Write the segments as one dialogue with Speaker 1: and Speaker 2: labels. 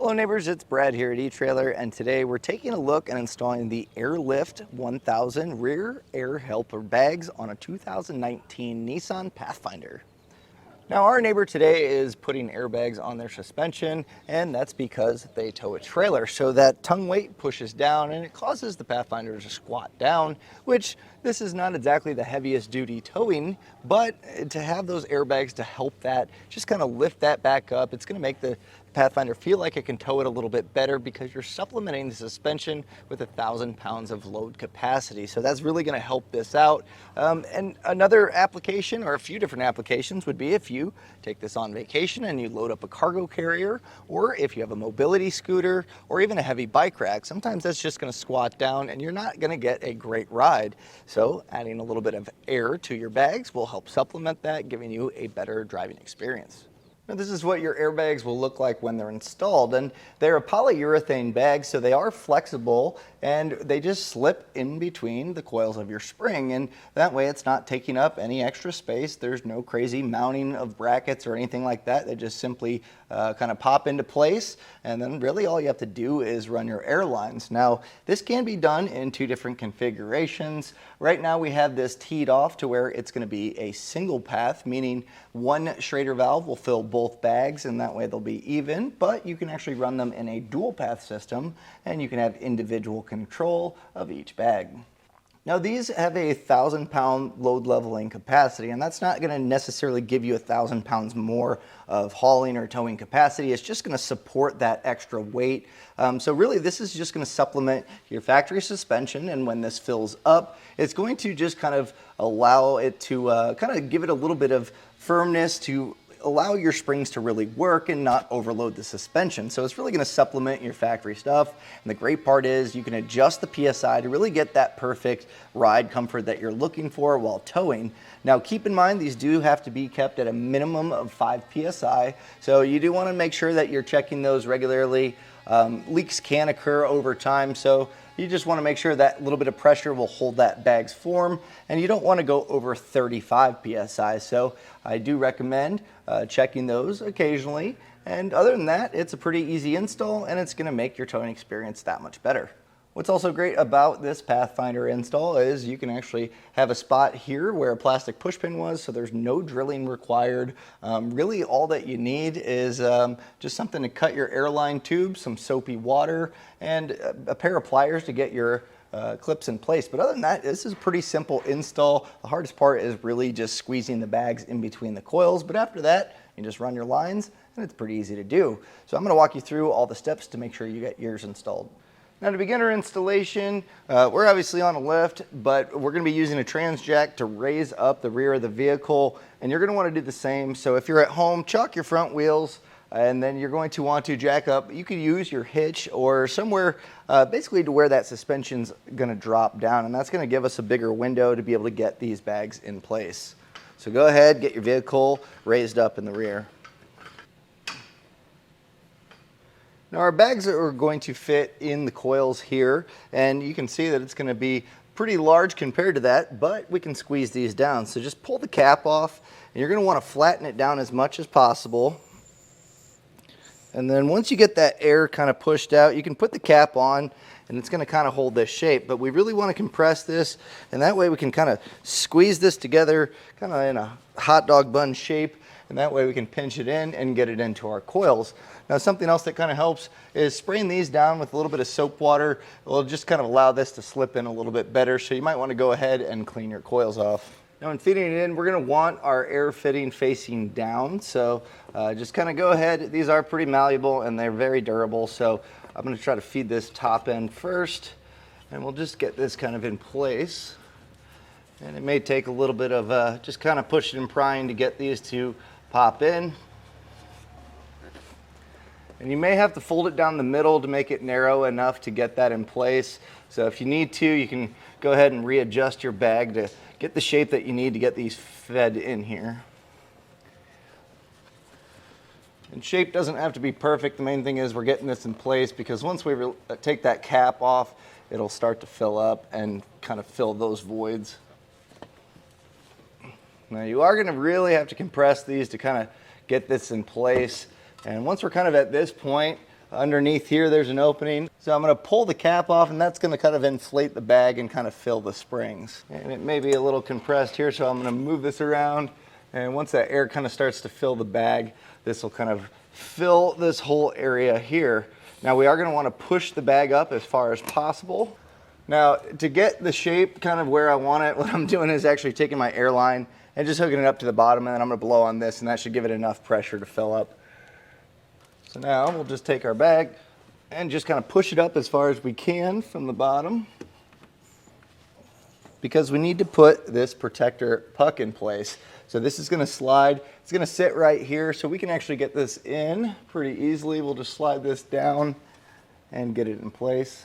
Speaker 1: Hello neighbors, it's Brad here at eTrailer, and today we're taking a look and installing the Airlift 1000 rear air helper bags on a 2019 Nissan Pathfinder. Now our neighbor today is putting airbags on their suspension, and that's because they tow a trailer, so that tongue weight pushes down and it causes the Pathfinder to squat down, which this is not exactly the heaviest duty towing, but to have those airbags to help that, just kind of lift that back up, it's going to make the Pathfinder feel like it can tow it a little bit better because you're supplementing the suspension with 1,000 pounds of load capacity. So that's really going to help this out. And another application, or a few different applications, would be if you take this on vacation and you load up a cargo carrier, or if you have a mobility scooter, or even a heavy bike rack. Sometimes that's just going to squat down and you're not going to get a great ride. So adding a little bit of air to your bags will help supplement that, giving you a better driving experience. Now, this is what your airbags will look like when they're installed, and they're a polyurethane bag, so they are flexible and they just slip in between the coils of your spring, and that way it's not taking up any extra space. There's no crazy mounting of brackets or anything like that. They just simply kind of pop into place, and then really all you have to do is run your air lines. Now, this can be done in two different configurations. Right now we have this teed off to where it's going to be a single path, meaning one Schrader valve will fill both bags, and that way they'll be even, but you can actually run them in a dual path system, and you can have individual control of each bag. Now these have a 1,000-pound load leveling capacity, and that's not going to necessarily give you 1,000 pounds more of hauling or towing capacity. It's just going to support that extra weight. So really this is just going to supplement your factory suspension, and when this fills up, it's going to just kind of allow it to kind of give it a little bit of firmness to allow your springs to really work and not overload the suspension. So it's really going to supplement your factory stuff. And the great part is you can adjust the PSI to really get that perfect ride comfort that you're looking for while towing. Now keep in mind, these do have to be kept at a minimum of 5 PSI. So you do want to make sure that you're checking those regularly. Leaks can occur over time, so you just want to make sure that little bit of pressure will hold that bag's form, and you don't want to go over 35 PSI. So I do recommend checking those occasionally. And other than that, it's a pretty easy install, and it's going to make your towing experience that much better. What's also great about this Pathfinder install is you can actually have a spot here where a plastic pushpin was, so there's no drilling required. Really all that you need is just something to cut your airline tube, some soapy water, and a pair of pliers to get your clips in place. But other than that, this is a pretty simple install. The hardest part is really just squeezing the bags in between the coils, but after that, you just run your lines, and it's pretty easy to do. So I'm going to walk you through all the steps to make sure you get yours installed. Now to begin our installation, we're obviously on a lift, but we're going to be using a trans jack to raise up the rear of the vehicle, and you're going to want to do the same. So if you're at home, chalk your front wheels, and then you're going to want to jack up. You could use your hitch or somewhere basically to where that suspension's going to drop down, and that's going to give us a bigger window to be able to get these bags in place. So go ahead, get your vehicle raised up in the rear. Now our bags are going to fit in the coils here, and you can see that it's going to be pretty large compared to that, but we can squeeze these down. So just pull the cap off, and you're going to want to flatten it down as much as possible. And then once you get that air kind of pushed out, you can put the cap on, and it's going to kind of hold this shape. But we really want to compress this, and that way we can kind of squeeze this together kind of in a hot dog bun shape, and that way we can pinch it in and get it into our coils. Now something else that kind of helps is spraying these down with a little bit of soap water. It will just kind of allow this to slip in a little bit better, so you might want to go ahead and clean your coils off. Now in feeding it in, we're going to want our air fitting facing down, so just kind of go ahead. These are pretty malleable and they're very durable, so I'm going to try to feed this top end first, and we'll just get this kind of in place. And it may take a little bit of just kind of pushing and prying to get these to pop in. And you may have to fold it down the middle to make it narrow enough to get that in place. So if you need to, you can go ahead and readjust your bag to get the shape that you need to get these fed in here. And shape doesn't have to be perfect. The main thing is we're getting this in place, because once we take that cap off, it'll start to fill up and kind of fill those voids. Now you are going to really have to compress these to kind of get this in place. And once we're kind of at this point, Underneath here, there's an opening. So I'm gonna pull the cap off, and that's gonna kind of inflate the bag and kind of fill the springs. And it may be a little compressed here, so I'm gonna move this around. And once that air kind of starts to fill the bag, this will kind of fill this whole area here. Now we are gonna wanna push the bag up as far as possible. Now to get the shape kind of where I want it, what I'm doing is actually taking my airline and just hooking it up to the bottom, and then I'm gonna blow on this, and that should give it enough pressure to fill up. So now we'll just take our bag and just kind of push it up as far as we can from the bottom, because we need to put this protector puck in place. So this is gonna slide, it's gonna sit right here, so we can actually get this in pretty easily. We'll just slide this down and get it in place.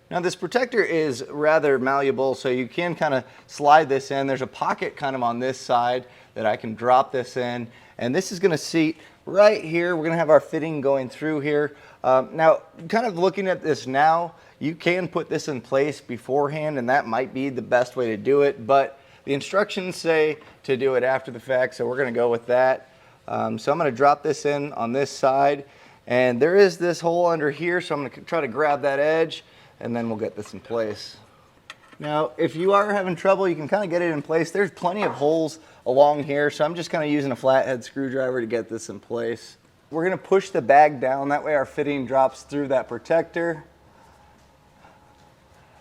Speaker 1: Now this protector is rather malleable, so you can kind of slide this in. There's a pocket kind of on this side that I can drop this in, and this is gonna seat right here. We're gonna have our fitting going through here. Now, kind of looking at this now, you can put this in place beforehand, and that might be the best way to do it, but the instructions say to do it after the fact, so we're gonna go with that. So I'm gonna drop this in on this side, and there is this hole under here, so I'm gonna try to grab that edge, and then we'll get this in place. Now, if you are having trouble, you can kind of get it in place. There's plenty of holes along here, so I'm just kind of using a flathead screwdriver to get this in place. We're gonna push the bag down, that way our fitting drops through that protector.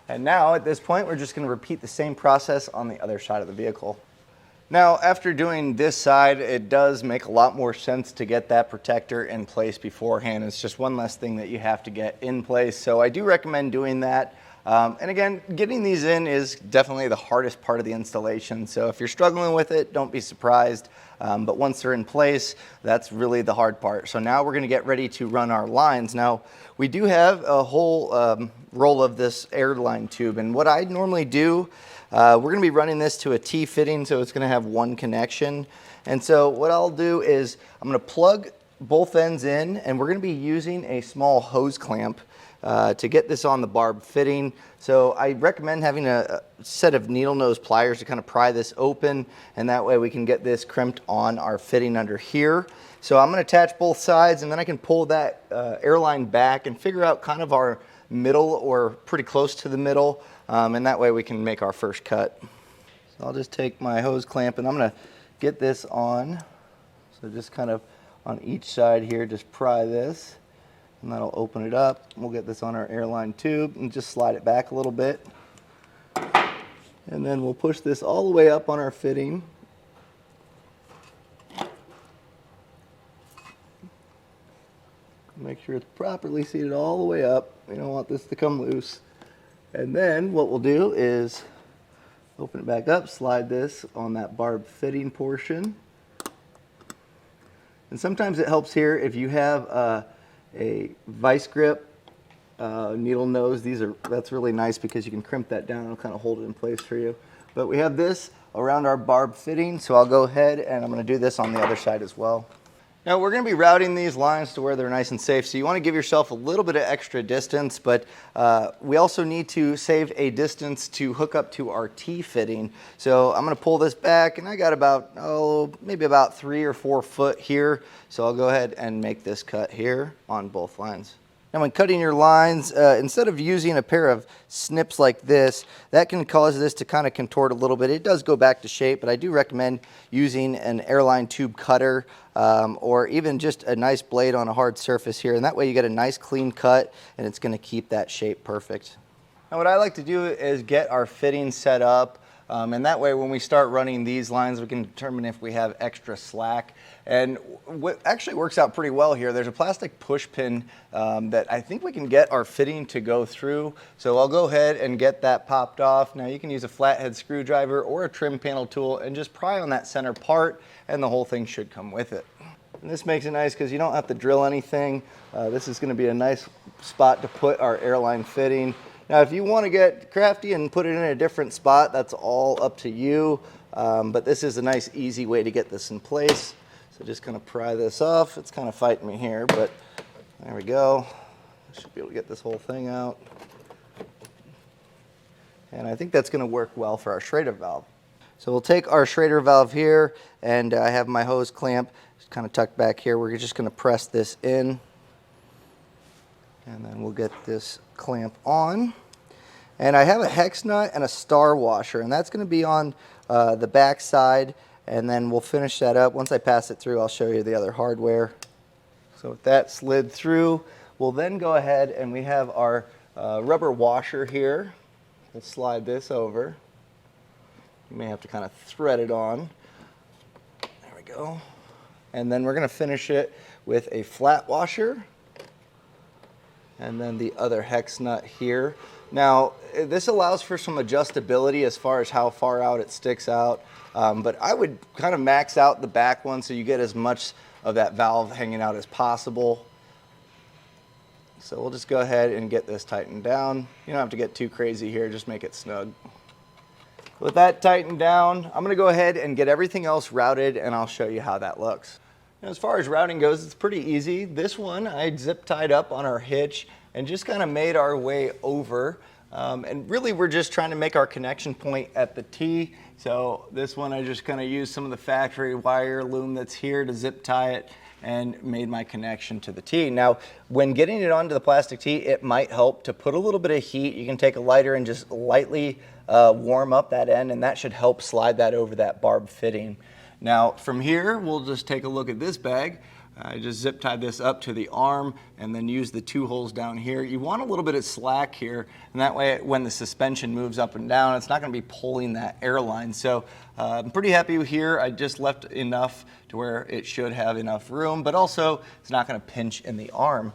Speaker 1: And now, at this point, we're just gonna repeat the same process on the other side of the vehicle. Now, after doing this side, it does make a lot more sense to get that protector in place beforehand. It's just one less thing that you have to get in place, so I do recommend doing that. And again, getting these in is definitely the hardest part of the installation. So if you're struggling with it, don't be surprised. But once they're in place, that's really the hard part. So now we're gonna get ready to run our lines. Now, we do have a whole roll of this airline tube. And what I normally do, we're gonna be running this to a T fitting, so it's gonna have one connection. And so what I'll do is I'm gonna plug both ends in, and we're gonna be using a small hose clamp to get this on the barb fitting. So I recommend having a set of needle nose pliers to kind of pry this open, and that way we can get this crimped on our fitting under here. So I'm gonna attach both sides, and then I can pull that airline back and figure out kind of our middle, or pretty close to the middle, and that way we can make our first cut. So I'll just take my hose clamp, and I'm gonna get this on. So just kind of on each side here, just pry this, and that'll open it up. We'll get this on our airline tube and just slide it back a little bit. And then we'll push this all the way up on our fitting. Make sure it's properly seated all the way up. We don't want this to come loose. And then what we'll do is open it back up, slide this on that barb fitting portion. And sometimes it helps here if you have a vice grip needle nose. That's really nice because you can crimp that down and it'll kind of hold it in place for you. But we have this around our barb fitting, so I'll go ahead and I'm going to do this on the other side as well. Now we're going to be routing these lines to where they're nice and safe, so you want to give yourself a little bit of extra distance, but we also need to save a distance to hook up to our T fitting. So I'm going to pull this back, and I got about, maybe about 3 or 4 foot here, so I'll go ahead and make this cut here on both lines. Now when cutting your lines, instead of using a pair of snips like this, that can cause this to kind of contort a little bit. It does go back to shape, but I do recommend using an airline tube cutter or even just a nice blade on a hard surface here, and that way you get a nice clean cut and it's going to keep that shape perfect. Now what I like to do is get our fitting set up, and that way when we start running these lines we can determine if we have extra slack. And what actually works out pretty well here, there's a plastic push pin that I think we can get our fitting to go through. So I'll go ahead and get that popped off. Now you can use a flathead screwdriver or a trim panel tool and just pry on that center part, and the whole thing should come with it. And this makes it nice because you don't have to drill anything. This is going to be a nice spot to put our airline fitting. Now if you want to get crafty and put it in a different spot, that's all up to you. But this is a nice easy way to get this in place. So just gonna pry this off. It's kind of fighting me here, but there we go. Should be able to get this whole thing out. And I think that's gonna work well for our Schrader valve. So we'll take our Schrader valve here, and I have my hose clamp kind of tucked back here. We're just gonna press this in. And then we'll get this clamp on. And I have a hex nut and a star washer, and that's going to be on the back side, and then we'll finish that up. Once I pass it through, I'll show you the other hardware. So with that slid through, we'll then go ahead and we have our rubber washer here. Let's slide this over. You may have to kind of thread it on. There we go. And then we're going to finish it with a flat washer. And then the other hex nut here. Now, this allows for some adjustability as far as how far out it sticks out, but I would kind of max out the back one so you get as much of that valve hanging out as possible. So we'll just go ahead and get this tightened down. You don't have to get too crazy here, just make it snug. With that tightened down, I'm gonna go ahead and get everything else routed, and I'll show you how that looks. As far as routing goes, it's pretty easy. This one I zip tied up on our hitch and just kind of made our way over. And really we're just trying to make our connection point at the T. So this one I just kind of used some of the factory wire loom that's here to zip tie it and made my connection to the T. Now, when getting it onto the plastic T, it might help to put a little bit of heat. You can take a lighter and just lightly warm up that end, and that should help slide that over that barb fitting. Now from here, we'll just take a look at this bag. I just zip tied this up to the arm and then use the 2 holes down here. You want a little bit of slack here, and that way when the suspension moves up and down, it's not going to be pulling that airline. So I'm pretty happy here. I just left enough to where it should have enough room, but also it's not going to pinch in the arm.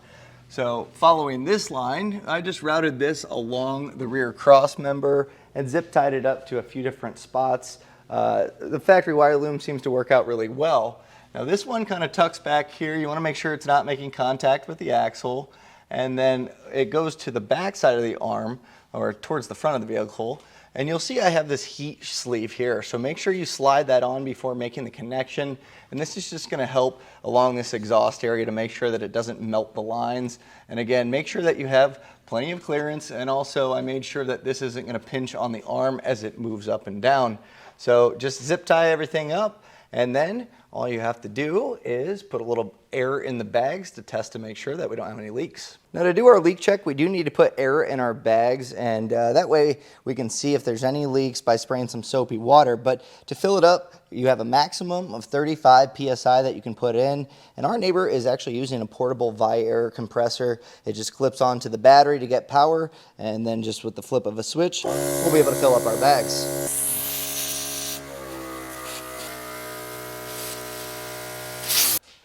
Speaker 1: So following this line, I just routed this along the rear cross member and zip tied it up to a few different spots. The factory wire loom seems to work out really well. Now this one kind of tucks back here. You want to make sure it's not making contact with the axle. And then it goes to the back side of the arm, or towards the front of the vehicle. And you'll see I have this heat sleeve here. So make sure you slide that on before making the connection. And this is just going to help along this exhaust area to make sure that it doesn't melt the lines. And again, make sure that you have plenty of clearance. And also I made sure that this isn't going to pinch on the arm as it moves up and down. So just zip tie everything up, and then all you have to do is put a little air in the bags to test to make sure that we don't have any leaks. Now to do our leak check, we do need to put air in our bags, and that way we can see if there's any leaks by spraying some soapy water. But to fill it up, you have a maximum of 35 PSI that you can put in, and our neighbor is actually using a portable Vi-Air compressor. It just clips onto the battery to get power, and then just with the flip of a switch, we'll be able to fill up our bags.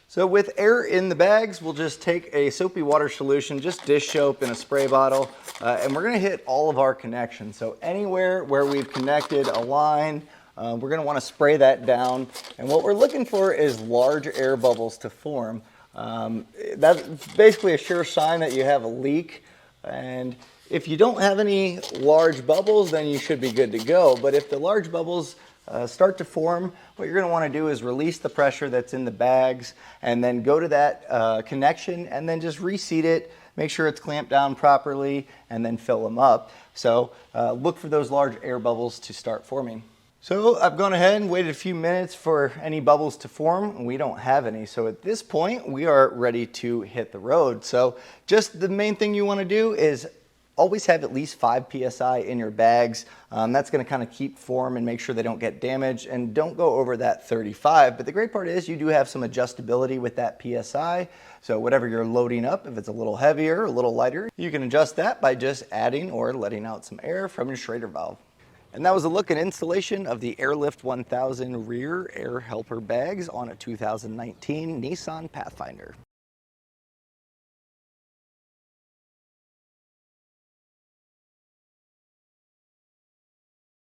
Speaker 1: So with air in the bags, we'll just take a soapy water solution, just dish soap in a spray bottle, and we're gonna hit all of our connections. So anywhere where we've connected a line, we're gonna wanna spray that down. And what we're looking for is large air bubbles to form. That's basically a sure sign that you have a leak. And if you don't have any large bubbles, then you should be good to go. But if the large bubbles start to form, what you're going to want to do is release the pressure that's in the bags and then go to that connection and then just reseat it, make sure it's clamped down properly, and then fill them up. So look for those large air bubbles to start forming. So I've gone ahead and waited a few minutes for any bubbles to form. We don't have any. So at this point, we are ready to hit the road. So just the main thing you want to do is always have at least 5 PSI in your bags. That's going to kind of keep form and make sure they don't get damaged, and don't go over that 35. But the great part is you do have some adjustability with that PSI. So whatever you're loading up, if it's a little heavier or a little lighter, you can adjust that by just adding or letting out some air from your Schrader valve. And that was a look at installation of the Airlift 1000 rear air helper bags on a 2019 Nissan Pathfinder.